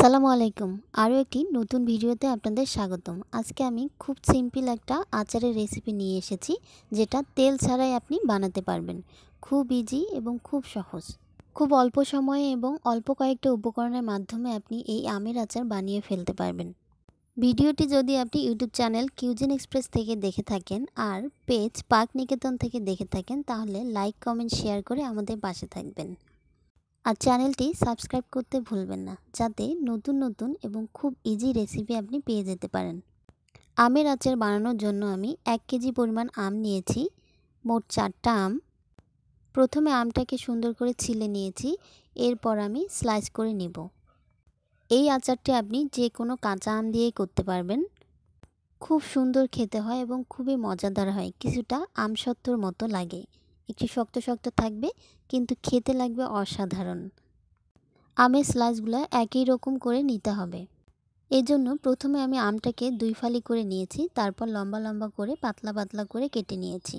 আসসালামু আলাইকুম। আরও একটি নতুন ভিডিওতে আপনাদের স্বাগতম। আজকে আমি খুব সিম্পল একটা আচারের রেসিপি নিয়ে এসেছি, যেটা তেল ছাড়াই আপনি বানাতে পারবেন। খুব ইজি এবং খুব সহজ। খুব অল্প সময়ে এবং অল্প কয়েকটা উপকরণের মাধ্যমে আপনি এই আমের আচার বানিয়ে ফেলতে পারবেন। ভিডিওটি যদি আপনি ইউটিউব চ্যানেল কিউজিন এক্সপ্রেস থেকে দেখে থাকেন আর পেজ পার্ক নিকেতন থেকে দেখে থাকেন, তাহলে লাইক, কমেন্ট, শেয়ার করে আমাদের পাশে থাকবেন। আর চ্যানেলটি সাবস্ক্রাইব করতে ভুলবেন না, যাতে নতুন নতুন এবং খুব ইজি রেসিপি আপনি পেয়ে যেতে পারেন। আমের আচার বানানোর জন্য আমি 1 কেজি পরিমাণ আম নিয়েছি, মোট 4টা আম। প্রথমে আমটাকে সুন্দর করে ছিলে নিয়েছি, এরপর আমি স্লাইস করে নেব। এই আচারটি আপনি যে কোনো কাঁচা আম দিয়েই করতে পারবেন। খুব সুন্দর খেতে হয় এবং খুবই মজাদার হয়। কিছুটা আমসত্ত্বর মতো লাগে, একটু শক্ত শক্ত থাকবে, কিন্তু খেতে লাগবে অসাধারণ। আমের স্লাইসগুলো একই রকম করে নিতে হবে। এজন্য প্রথমে আমি আমটাকে 2 ফালি করে নিয়েছি, তারপর লম্বা লম্বা করে পাতলা পাতলা করে কেটে নিয়েছি।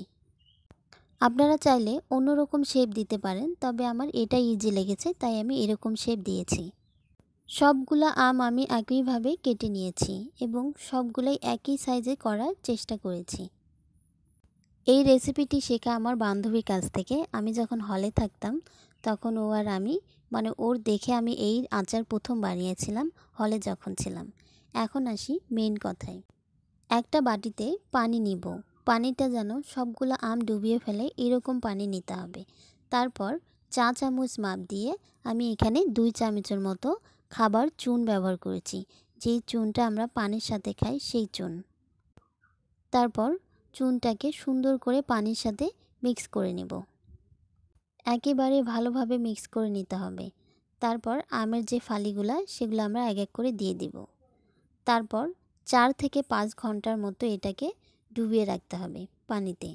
আপনারা চাইলে অন্য রকম শেপ দিতে পারেন, তবে আমার এটা ইজি লেগেছে তাই আমি এরকম শেপ দিয়েছি। সবগুলো আম আমি একইভাবে কেটে নিয়েছি এবং সবগুলোই একই সাইজে করার চেষ্টা করেছি। এই রেসিপিটি শেখা আমার বান্ধবীর কাছ থেকে। আমি যখন হলে থাকতাম তখন ও আর আমি, ওর দেখে আমি এই আচার প্রথম বানিয়েছিলাম হলে যখন ছিলাম। এখন আসি মেইন কথায়। একটা বাটিতে পানি নিব। পানিটা যেন সবগুলো আম ডুবিয়ে ফেলে এরকম পানি নিতে হবে। তারপর চা চামচ মাপ দিয়ে আমি এখানে 2 চামচের মতো খাবার চুন ব্যবহার করেছি, যেই চুনটা আমরা পানির সাথে খাই সেই চুন। তারপর চুনটাকে সুন্দর করে পানির সাথে মিক্স করে নেব। একেবারে ভালোভাবে মিক্স করে নিতে হবে। তারপর আমের যে ফালিগুলা সেগুলো আমরা এক এক করে দিয়ে দিব। তারপর 4 থেকে 5 ঘন্টার মতো এটাকে ডুবিয়ে রাখতে হবে পানিতে।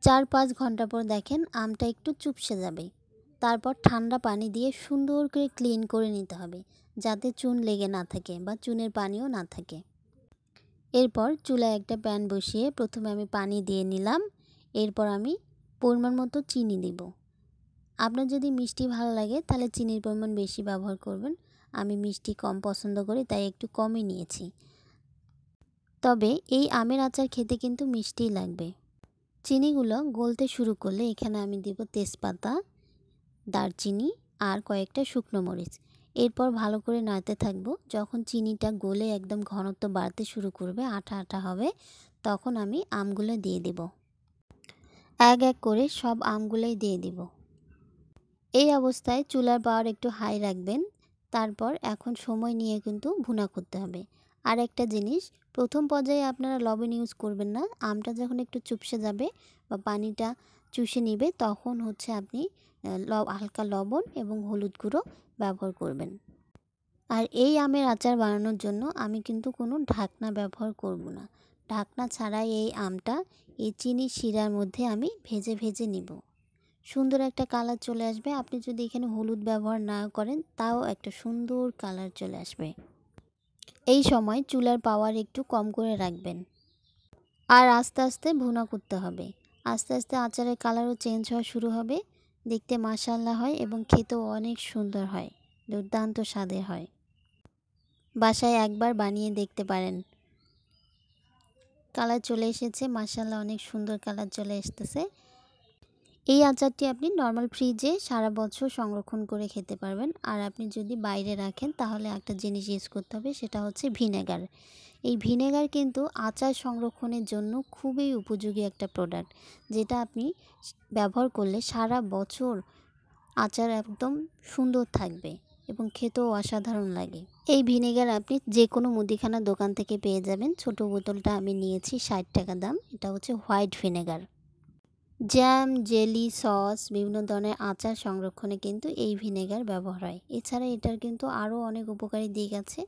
4-5 ঘন্টা পর দেখেন আমটা একটু চুপসে যাবে। তারপর ঠান্ডা পানি দিয়ে সুন্দর করে ক্লিন করে নিতে হবে, যাতে চুন লেগে না থাকে বা চুনের পানিও না থাকে। এরপর চুলায় একটা প্যান বসিয়ে প্রথমে আমি পানি দিয়ে নিলাম। এরপর আমি পরিমাণ মতো চিনি দিব। আপনার যদি মিষ্টি ভালো লাগে তাহলে চিনির পরিমাণ বেশি ব্যবহার করবেন। আমি মিষ্টি কম পছন্দ করি তাই একটু কমই নিয়েছি। তবে এই আমের আচার খেতে কিন্তু মিষ্টিই লাগবে। চিনিগুলো গলতে শুরু করলে এখানে আমি দিব তেজপাতা, দারচিনি আর কয়েকটা শুকনো মরিচ। এরপর ভালো করে নাড়তে থাকবো। যখন চিনিটা গলে একদম ঘনত্ব বাড়তে শুরু করবে, আঠা আঠা হবে, তখন আমি আমগুলো দিয়ে দেব। এক এক করে সব আমগুলোই দিয়ে দিব। এই অবস্থায় চুলার পাওয়ার একটু হাই রাখবেন। তারপর এখন সময় নিয়ে কিন্তু ভুনা করতে হবে। আর একটা জিনিস, প্রথম পর্যায়ে আপনারা লবণ ইউজ করবেন না। আমটা যখন একটু চুপসে যাবে বা পানিটা চুষে নেবে, তখন আপনি হালকা লবণ এবং হলুদ গুঁড়ো ব্যবহার করবেন। আর এই আমের আচার বানানোর জন্য আমি কিন্তু কোনো ঢাকনা ব্যবহার করব না। ঢাকনা ছাড়াই এই আমটা এই চিনির শিরার মধ্যে আমি ভেজে ভেজে নিব। সুন্দর একটা কালার চলে আসবে। আপনি যদি এখানে হলুদ ব্যবহার না করেন তাও একটা সুন্দর কালার চলে আসবে। এই সময় চুলার পাওয়ার একটু কম করে রাখবেন আর আস্তে আস্তে ভুনা করতে হবে। আস্তে আস্তে আচারের কালারও চেঞ্জ হওয়া শুরু হবে। দেখতে মাশাআল্লাহ হয় এবং খেতেও অনেক সুন্দর হয়, দুর্দান্ত স্বাদের হয়। বাসায় একবার বানিয়ে দেখতে পারেন। কালার চলে এসেছে, মাশাআল্লাহ অনেক সুন্দর কালার চলে আসতেছে। এই আচারটি আপনি নর্মাল ফ্রিজে সারা বছর সংরক্ষণ করে খেতে পারবেন। আর আপনি যদি বাইরে রাখেন তাহলে একটা জিনিস ইউজ করতে হবে, সেটা হচ্ছে ভিনেগার। এই ভিনেগার কিন্তু আচার সংরক্ষণের জন্য খুবই উপযোগী একটা প্রোডাক্ট, যেটা আপনি ব্যবহার করলে সারা বছর আচার একদম সুন্দর থাকবে এবং খেতেও অসাধারণ লাগে। এই ভিনেগার আপনি যে কোনো মুদিখানা দোকান থেকে পেয়ে যাবেন। ছোট বোতলটা আমি নিয়েছি 60 টাকা দাম। এটা হচ্ছে white vinegar. Jam, jelly, sauce, বিভিন্ন ধরনের আচার সংরক্ষণে কিন্তু এই ভিনেগার ব্যবহার হয়। এছাড়া এটার কিন্তু আরও অনেক উপকারী দিক আছে।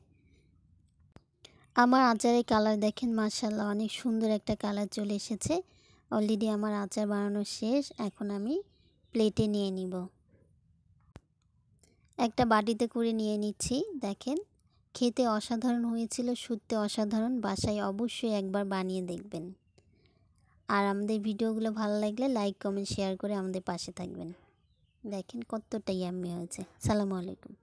আমার আচারের কালার দেখেন, মাশাআল্লাহ অনেক সুন্দর একটা কালার চলে এসেছে। অলরেডি আমার আচার বানানো শেষ। এখন আমি প্লেটে নিয়ে নিব। একটা বাটিতে করে নিয়ে নিচ্ছি। দেখেন খেতে অসাধারণ হয়েছিল, সত্যি অসাধারণ। বাসায় অবশ্যই একবার বানিয়ে দেখবেন। আর আমাদের ভিডিওগুলো ভালো লাগলে লাইক, কমেন্ট, শেয়ার করে আমাদের পাশে থাকবেন। দেখেন কতটা ইয়াম্মি হয়েছে। সালামু আলাইকুম।